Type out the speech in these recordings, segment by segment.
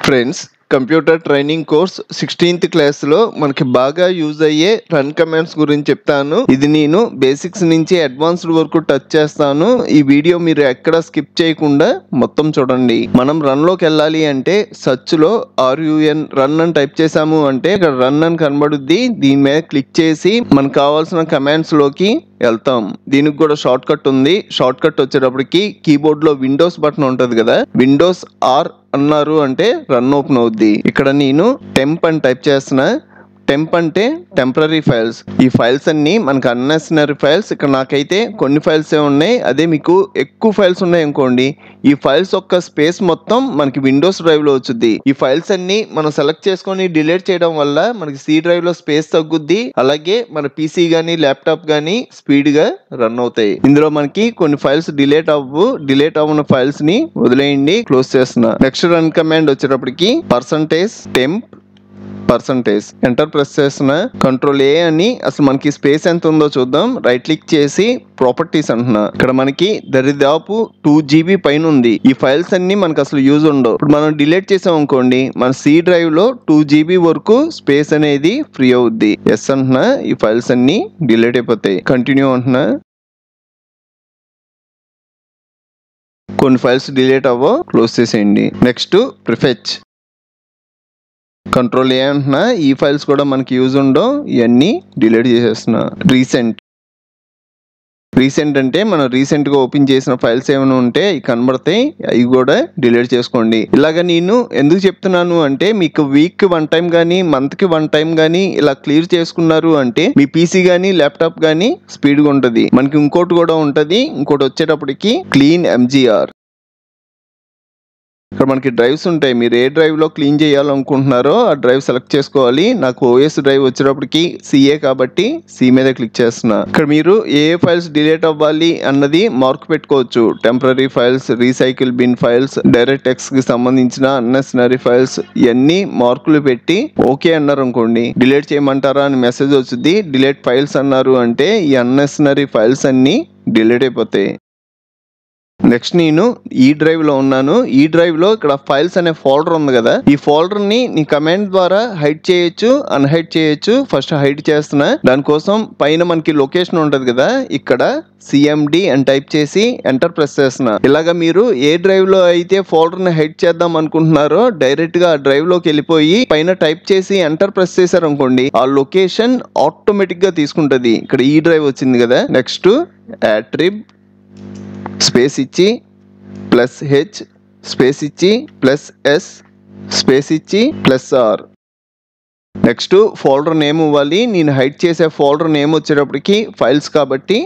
Friends, computer training course 16th class లో మనకి బాగా యూజ్ అయ్యే రన్ కమాండ్స్ గురించి చెప్తాను. ఇది నేను బేసిక్స్ నుంచి అడ్వాన్స్డ్ వరకు టచ్ చేస్తాను. ఈ వీడియో మీరు ఎక్కడ స్కిప్ చేయకుండా మొత్తం చూడండి. మనం రన్ లోకి వెళ్ళాలి అంటే సర్చ్ లో RUN రన్ అని టైప్ చేసాము అంటే ఇక్కడ రన్ అని కనబడుద్ది. దీని మీద క్లిక్ చేసి మనకు కావాల్సిన కమాండ్స్ లోకి వెళ్తాం. దీనికి కూడా షార్ట్ కట్ ఉంది. షార్ట్ కట్ వచ్చేటప్పటికి కీబోర్డ్ లో విండోస్ బటన్ ఉంటది కదా, విండోస్ R అన్నారు అంటే రన్ ఓపెన్ అవుద్ది. ఇక్కడ నేను టెంప్ అని టైప్ చేస్తున్నా. టెంప్ అంటే టెంపరరీ ఫైల్స్. ఈ ఫైల్స్ అన్ని మనకు అన్నెసెసరీ ఫైల్స్. ఇక్కడ నాకైతే కొన్ని ఫైల్స్ ఉన్నాయి. అదే మీకు ఎక్కువ ఫైల్స్ ఉన్నాయి అనుకోండి, ఈ ఫైల్స్ యొక్క స్పేస్ మొత్తం మనకి విండోస్ డ్రైవ్ లో వచ్చుద్ది. ఈ ఫైల్స్ అన్ని మనం సెలెక్ట్ చేసుకొని డిలీట్ చేయడం వల్ల మనకి C డ్రైవ్ లో స్పేస్ తగ్గుద్ది. అలాగే మన PC గానీ ల్యాప్టాప్ గానీ స్పీడ్ గా రన్ అవుతాయి. ఇందులో మనకి కొన్ని ఫైల్స్ డిలీట్ అవ్వని ఫైల్స్ ని వదిలేయండి, క్లోజ్ చేస్తున్నా. నెక్స్ట్ రన్ కమాండ్ వచ్చేటప్పటికి పర్సంటేజ్ ఎంటర్ ప్రెస్ చేస్తున్నా. Ctrl+A అని అసలు మనకి స్పేస్ ఎంత ఉందో చూద్దాం. రైట్ క్లిక్ చేసి ప్రాపర్టీస్ అంటున్నా. ఇక్కడ మనకి దరిదాపు 2 GB పైన ఉంది. ఈ ఫైల్స్ అన్ని మనకు అసలు యూజ్ ఉండవు. ఇప్పుడు మనం డిలీట్ చేసాం అనుకోండి, మన C డ్రైవ్ లో 2 GB వరకు స్పేస్ అనేది ఫ్రీ అవుద్ది. ఎస్ అంటున్నా. ఈ ఫైల్స్ అన్ని డిలీట్ అయిపోతాయి. కంటిన్యూ అంటున్నా. కొన్ని ఫైల్స్ డిలీట్ అవ్వవు, క్లోజ్ చేసేయండి. నెక్స్ట్ ప్రిఫెచ్. Ctrl+A అంటున్నా. ఈ ఫైల్స్ కూడా మనకి యూజ్ ఉండవు, ఇవన్నీ డిలీట్ చేసేస్తున్నా. రీసెంట్ అంటే మనం రీసెంట్ గా ఓపెన్ చేసిన ఫైల్స్ ఏమైనా ఉంటే కనబడతాయి, అవి కూడా డిలీట్ చేసుకోండి. ఇలాగ నేను ఎందుకు చెప్తున్నాను అంటే మీకు వీక్ 1 టైం కానీ మంత్ కి 1 టైం కానీ ఇలా క్లియర్ చేసుకున్నారు అంటే మీ PC కానీ ల్యాప్టాప్ కానీ స్పీడ్ గా ఉంటది. మనకి ఇంకోటి కూడా ఉంటది. ఇంకోటి వచ్చేటప్పటికి క్లీన్ MGR. ఇక్కడ మనకి డ్రైవ్స్ ఉంటాయి. మీరు ఏ డ్రైవ్ లో క్లీన్ చేయాలనుకుంటున్నారో ఆ డ్రైవ్ సెలెక్ట్ చేసుకోవాలి. నాకు OS డ్రైవ్ వచ్చేటప్పటికి CA కాబట్టి C మీద క్లిక్ చేస్తున్నా. ఇక్కడ మీరు ఏ ఫైల్స్ డిలీట్ అవ్వాలి అన్నది మార్క్ పెట్టుకోవచ్చు. Temporary files, recycle bin files, DirectX కి సంబంధించిన అన్నెసెసరీ ఫైల్స్, ఇవన్నీ మార్కులు పెట్టి ఓకే అన్నారు అనుకోండి, డిలీట్ చేయమంటారా అని మెసేజ్ వచ్చింది. డిలీట్ ఫైల్స్ అన్నారు అంటే ఈ అన్నెసెసరీ ఫైల్స్ అన్ని డిలీట్ అయిపోతాయి. నెక్స్ట్ నేను ఈ డ్రైవ్ లో ఉన్నాను. ఈ డ్రైవ్ లో ఇక్కడ ఫైల్స్ అనే ఫోల్డర్ ఉంది కదా, ఈ ఫోల్డర్ ని నీ కమాండ్ ద్వారా హైడ్ చేయొచ్చు, అన్హైడ్ చేయొచ్చు. ఫస్ట్ హైడ్ చేస్తున్నా. దానికోసం పైన మనకి లొకేషన్ ఉంటది కదా, ఇక్కడ CMD అని టైప్ చేసి ఎంటర్ ప్రెస్ చేస్తున్నా. ఇలాగా మీరు ఏ డ్రైవ్ లో అయితే ఫోల్డర్ ని హైడ్ చేద్దాం అనుకుంటున్నారో డైరెక్ట్ గా ఆ డ్రైవ్ లోకి వెళ్ళిపోయి పైన టైప్ చేసి ఎంటర్ ప్రెస్ చేశారు అనుకోండి, ఆ లొకేషన్ ఆటోమేటిక్ గా తీసుకుంటది. ఇక్కడ ఈ డ్రైవ్ వచ్చింది కదా. నెక్స్ట్ attrib స్పేస్ ఇచ్చి +H స్పేస్ ఇచ్చి +S స్పేస్ ఇచ్చి +R. నెక్స్ట్ ఫోల్డర్ నేమ్ ఇవ్వాలి. నేను హైడ్ చేసే ఫోల్డర్ నేమ్ వచ్చేటప్పటికి ఫైల్స్ కాబట్టి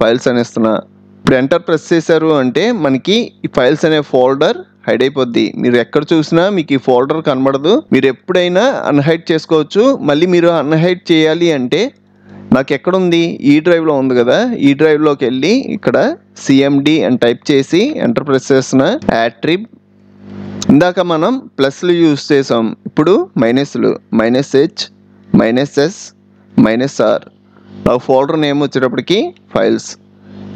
ఫైల్స్ అనేస్తున్నా. ఇప్పుడు ఎంటర్ ప్రెస్ చేశారు అంటే మనకి ఈ ఫైల్స్ అనే ఫోల్డర్ హైడ్ అయిపోద్ది. మీరు ఎక్కడ చూసినా మీకు ఈ ఫోల్డర్ కనబడదు. మీరు ఎప్పుడైనా అన్హైడ్ చేసుకోవచ్చు. మళ్ళీ మీరు అన్హైడ్ చేయాలి అంటే నాకు ఎక్కడుంది, ఈ డ్రైవ్ లో ఉంది కదా, ఈ డ్రైవ్ లోకి వెళ్ళి ఇక్కడ CMD అని టైప్ చేసి ఎంటర్ ప్రెస్ చేస్తున్నా. attrib ఇందాక మనం ప్లస్లు యూజ్ చేసాం, ఇప్పుడు మైనస్లు -H -S -R. ఆ ఫోల్డర్ నేమ్ వచ్చేటప్పటికి ఫైల్స్.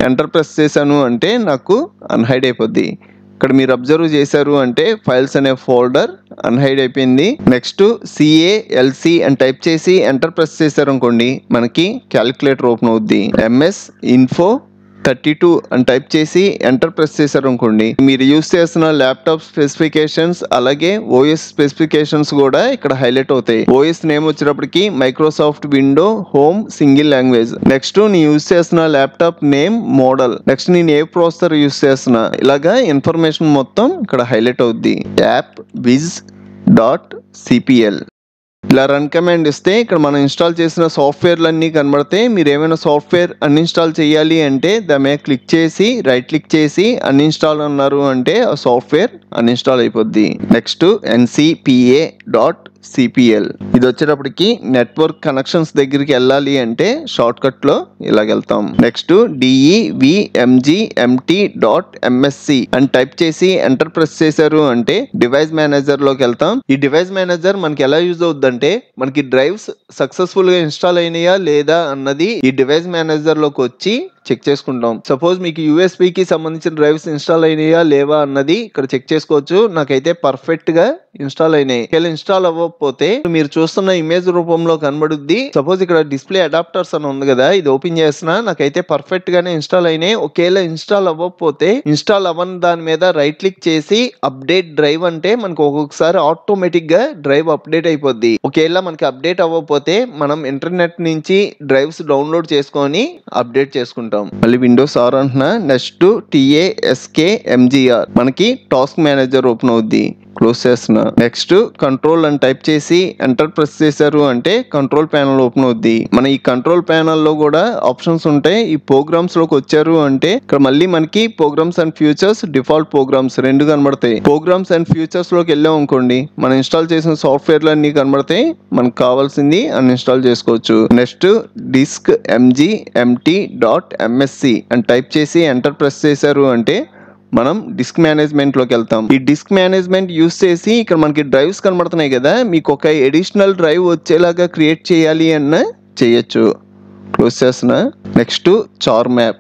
ఎంటర్ ప్రెస్ చేశాను అంటే నాకు అన్హైడ్ అయిపోద్ది. ఇక్కడ మీరు అబ్జర్వ్ చేశారు అంటే ఫైల్స్ అనే ఫోల్డర్ అన్హైడ్ అయిపోయింది. నెక్స్ట్ CALC అని టైప్ చేసి ఎంటర్ ప్రెస్ చేశారు అనుకోండి, మనకి క్యాలిక్యులేటర్ ఓపెన్ అవుద్ది. MS Info 32 అని టైప్ చేసి ఎంటర్ ప్రెస్ చేశారు అనుకోండి, మీరు యూస్ చేస్తున్న ల్యాప్టాప్ స్పెసిఫికేషన్స్ అలాగే OS స్పెసిఫికేషన్స్ కూడా ఇక్కడ హైలైట్ అవుతాయి. OS నేమ్ వచ్చేటప్పటికి Microsoft window home single language. Next నేను యూస్ చేస్తున్న ల్యాప్టాప్ నేమ్ మోడల్. నెక్స్ట్ నేను ఏ ప్రాసెసర్ యూస్ చేస్తున్నా, ఇలాగా ఇన్ఫర్మేషన్ మొత్తం ఇక్కడ హైలైట్ అవుద్ది. appwiz.cpl ఇలా రన్ కమాండ్ ఇస్తే ఇక్కడ మనం ఇన్స్టాల్ చేసిన సాఫ్ట్వేర్లు అన్నీ కనబడతాయి. మీరు ఏమైనా సాఫ్ట్వేర్ అన్ఇన్స్టాల్ చేయాలి అంటే దాని మీద క్లిక్ చేసి రైట్ క్లిక్ చేసి అన్ఇన్స్టాల్ అన్నారు అంటే ఆ సాఫ్ట్వేర్ అన్ఇన్స్టాల్ అయిపోద్ది. Next ncpa.cmd CPL. ఇది వచ్చేటప్పటికి నెట్వర్క్ కనెక్షన్స్ దగ్గరికి వెళ్ళాలి అంటే షార్ట్ కట్ లో ఇలాగెళ్తాం. నెక్స్ట్ DEVMGMT.MSC అని టైప్ చేసి ఎంటర్ ప్రెస్ చేశారు అంటే డివైస్ మేనేజర్ లోకి వెళ్తాం. ఈ డివైస్ మేనేజర్ మనకి ఎలా యూజ్ అవుతుందంటే మనకి డ్రైవ్స్ సక్సెస్ఫుల్ గా ఇన్స్టాల్ అయినాయా లేదా అన్నది ఈ డివైస్ మేనేజర్ లోకి వచ్చి చెక్ చేసుకుంటాం. సపోజ్ మీకు USB కి సంబంధించిన డ్రైవ్స్ ఇన్స్టాల్ అయినాయా లేవా అన్నది ఇక్కడ చెక్ చేసుకోవచ్చు. నాకైతే పర్ఫెక్ట్ గా ఇన్స్టాల్ అయినాయి. ఒకవేళ ఇన్స్టాల్ అవ్వకపోతే మీరు చూస్తున్న ఇమేజ్ రూపంలో కనబడుద్ది. సపోజ్ ఇక్కడ డిస్ప్లే అడాప్టర్స్ అని ఉంది కదా, ఇది ఓపెన్ చేస్తున్నా, నాకైతే పర్ఫెక్ట్ గానే ఇన్స్టాల్ అయినాయి. ఒకవేళ ఇన్స్టాల్ అవ్వకపోతే ఇన్స్టాల్ అవ్వని దాని మీద రైట్ క్లిక్ చేసి అప్డేట్ డ్రైవ్ అంటే మనకు ఒక్కొక్కసారి ఆటోమేటిక్ గా డ్రైవ్ అప్డేట్ అయిపోద్ది. ఒకవేళ మనకి అప్డేట్ అవ్వకపోతే మనం ఇంటర్నెట్ నుంచి డ్రైవ్స్ డౌన్లోడ్ చేసుకొని అప్డేట్ చేసుకుంటాం. మళ్ళీ విండోస్ ఆర్ అంటున్నా. నెక్స్ట్ TASKMGR మనకి టాస్క్ మేనేజర్ ఓపెన్ అవుద్ది. క్లోజ్ చేస్తున్నా. నెక్స్ట్ కంట్రోల్ అని టైప్ చేసి ఎంటర్ ప్రెస్ చేశారు అంటే కంట్రోల్ ప్యానల్ ఓపెన్ అవుద్ది. మన ఈ కంట్రోల్ ప్యానల్ లో కూడా ఆప్షన్స్ ఉంటాయి. ఈ ప్రోగ్రామ్స్ లోకి వచ్చారు అంటే ఇక్కడ మళ్ళీ మనకి programs and features, default programs రెండు కనబడతాయి. ప్రోగ్రామ్స్ అండ్ ఫ్యూచర్స్ లోకి వెళ్ళాం అనుకోండి, మనం ఇన్స్టాల్ చేసిన సాఫ్ట్వేర్లు అన్ని కనబడతాయి. మనకు కావాల్సింది అన్ఇన్స్టాల్ చేసుకోవచ్చు. నెక్స్ట్ DISCMGMT.MSC అని టైప్ చేసి ఎంటర్ ప్రెస్ చేశారు అంటే మనం డిస్క్ మేనేజ్మెంట్ లోకి వెళ్తాం. ఈ డిస్క్ మేనేజ్మెంట్ యూస్ చేసి ఇక్కడ మనకి డ్రైవ్స్ కనబడుతున్నాయి కదా, మీకు ఒక ఎడిషనల్ డ్రైవ్ వచ్చేలాగా క్రియేట్ చేయాలి అన్న చేయొచ్చు. క్లోజ్ చేస్తున్నా. నెక్స్ట్ చార్ మ్యాప్.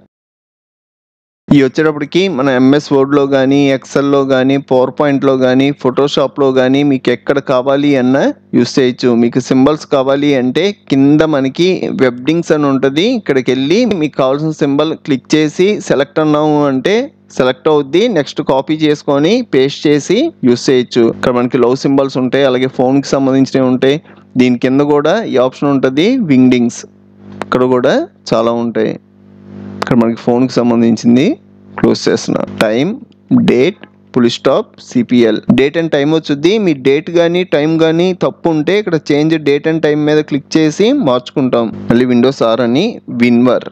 ఈ వచ్చేటప్పటికి మన MS వర్డ్లో కానీ, ఎక్సెల్లో కానీ, పవర్ పాయింట్లో కానీ, ఫోటోషాప్లో కానీ మీకు ఎక్కడ కావాలి అన్న యూస్ చేయొచ్చు. మీకు సింబల్స్ కావాలి అంటే కింద మనకి వెబ్డింగ్స్ అని ఉంటుంది, ఇక్కడికి వెళ్ళి మీకు కావాల్సిన సింబల్ క్లిక్ చేసి సెలెక్ట్ అన్నాము అంటే సెలెక్ట్ అవుద్ది. నెక్స్ట్ కాపీ చేసుకొని పేస్ట్ చేసి యూస్ చేయొచ్చు. ఇక్కడ మనకి లవ్ సింబల్స్ ఉంటాయి, అలాగే ఫోన్కి సంబంధించినవి ఉంటాయి. దీని కింద కూడా ఈ ఆప్షన్ ఉంటుంది వింగ్డింగ్స్, ఇక్కడ కూడా చాలా ఉంటాయి. ఇక్కడ మనకి ఫోన్కి సంబంధించింది. క్లోజ్ చేస్తున్నా. Time, date, full stop, CPL. Date and time వచ్చుద్ది. మీ డేట్ కానీ టైం కానీ తప్పు ఉంటే ఇక్కడ చేంజ్ డేట్ అండ్ టైం మీద క్లిక్ చేసి మార్చుకుంటాం. మళ్ళీ విండోస్ ఆర్ అని విన్వర్.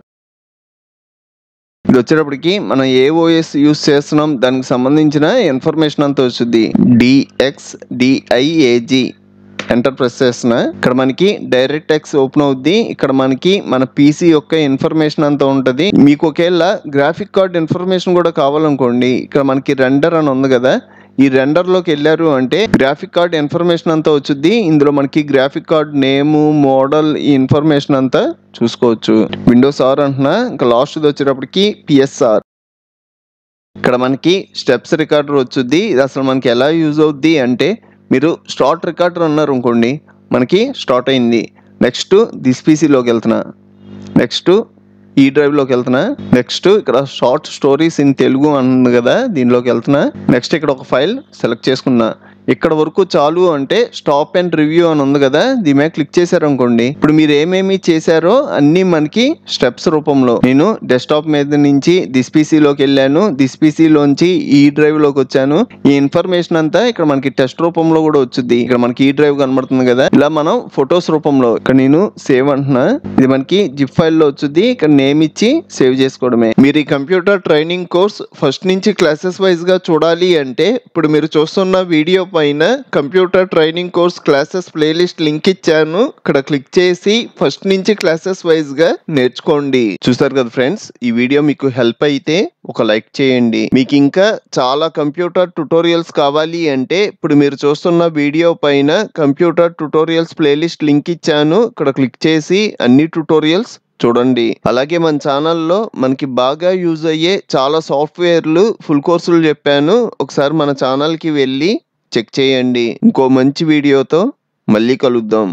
ఇది వచ్చేటప్పటికి మనం ఏ OS యూస్ చేస్తున్నాం దానికి సంబంధించిన ఇన్ఫర్మేషన్ అంతా వచ్చుద్ది. DXDIAG ఎంటర్ ప్రెస్ చేస్తున్నా. ఇక్కడ మనకి డైరెక్ట్X ఓపెన్ అవుద్ది. ఇక్కడ మనకి మన PC యొక్క ఇన్ఫర్మేషన్ అంతా ఉంటుంది. మీకు ఒకవేళ గ్రాఫిక్ కార్డ్ ఇన్ఫర్మేషన్ కూడా కావాలనుకోండి, ఇక్కడ మనకి రెండర్ అని ఉంది కదా, ఈ రెండర్ లోకి వెళ్ళారు అంటే గ్రాఫిక్ కార్డ్ ఇన్ఫర్మేషన్ అంతా వచ్చుద్ది. ఇందులో మనకి గ్రాఫిక్ కార్డ్ నేము, మోడల్, ఈ ఇన్ఫర్మేషన్ అంతా చూసుకోవచ్చు. విండోస్ ఆర్ అంటున్నా. ఇంకా లాస్ట్ వచ్చేటప్పటికి PSR. ఇక్కడ మనకి స్టెప్స్ రికార్డర్ వచ్చుద్ది. ఇది అసలు మనకి ఎలా యూజ్ అవుద్ది అంటే మీరు స్టార్ట్ రికార్డర్ అన్నారు అనుకోండి, మనకి స్టార్ట్ అయింది. నెక్స్ట్ దిస్ PCలోకి వెళ్తున్నా. నెక్స్ట్ ఈ డ్రైవ్లోకి వెళ్తున్నా. నెక్స్ట్ ఇక్కడ షార్ట్ స్టోరీస్ ఇన్ తెలుగు ఉంది కదా, దీనిలోకి వెళ్తున్నా. నెక్స్ట్ ఇక్కడ ఒక ఫైల్ సెలెక్ట్ చేసుకున్నా. ఇక్కడ వరకు చాలు అంటే స్టాప్ అండ్ రివ్యూ అని ఉంది కదా, దీని మీద క్లిక్ చేశారు అనుకోండి, ఇప్పుడు మీరు ఏమేమి చేశారో అన్ని మనకి స్టెప్స్ రూపంలో. నేను డెస్క్టాప్ మీద నుంచి దిస్ PCలోకి వెళ్ళాను, దిస్ PCలోంచి ఈ డ్రైవ్ లోకి వచ్చాను. ఈ ఇన్ఫర్మేషన్ అంతా ఇక్కడ మనకి టెస్ట్ రూపంలో కూడా వచ్చింది. ఇక్కడ మనకి ఈ డ్రైవ్ కనబడుతుంది కదా, ఇలా మనం ఫొటోస్ రూపంలో. ఇక్కడ నేను సేవ్ అంటున్నా. ఇది మనకి జిప్ ఫైల్ లో వచ్చింది. ఇక్కడ నేమ్ ఇచ్చి సేవ్ చేసుకోవడమే. మీరు ఈ కంప్యూటర్ ట్రైనింగ్ కోర్స్ ఫస్ట్ నుంచి క్లాసెస్ వైజ్ గా చూడాలి అంటే ఇప్పుడు మీరు చూస్తున్న వీడియో పైన computer training course classes playlist link ఇచ్చాను. ఇక్కడ క్లిక్ చేసి ఫస్ట్ నుంచి క్లాసెస్ వైజ్ గా నేర్చుకోండి. చూసారు కదా ఫ్రెండ్స్, ఈ వీడియో మీకు హెల్ప్ అయితే ఒక లైక్ చేయండి. మీకు ఇంకా చాలా కంప్యూటర్ ట్యుటోరియల్స్ కావాలి అంటే ఇప్పుడు మీరు చూస్తున్న వీడియో పైన కంప్యూటర్ ట్యుటోరియల్స్ ప్లేలిస్ట్ లింక్ ఇచ్చాను. ఇక్కడ క్లిక్ చేసి అన్ని ట్యుటోరియల్స్ చూడండి. అలాగే మన ఛానల్లో మనకి బాగా యూజ్ అయ్యే చాలా సాఫ్ట్వేర్లు ఫుల్ కోర్సులు చెప్పాను. ఒకసారి మన ఛానల్కి వెళ్ళి చెక్ చేయండి. ఇంకో మంచి వీడియోతో మళ్ళీ కలుద్దాం.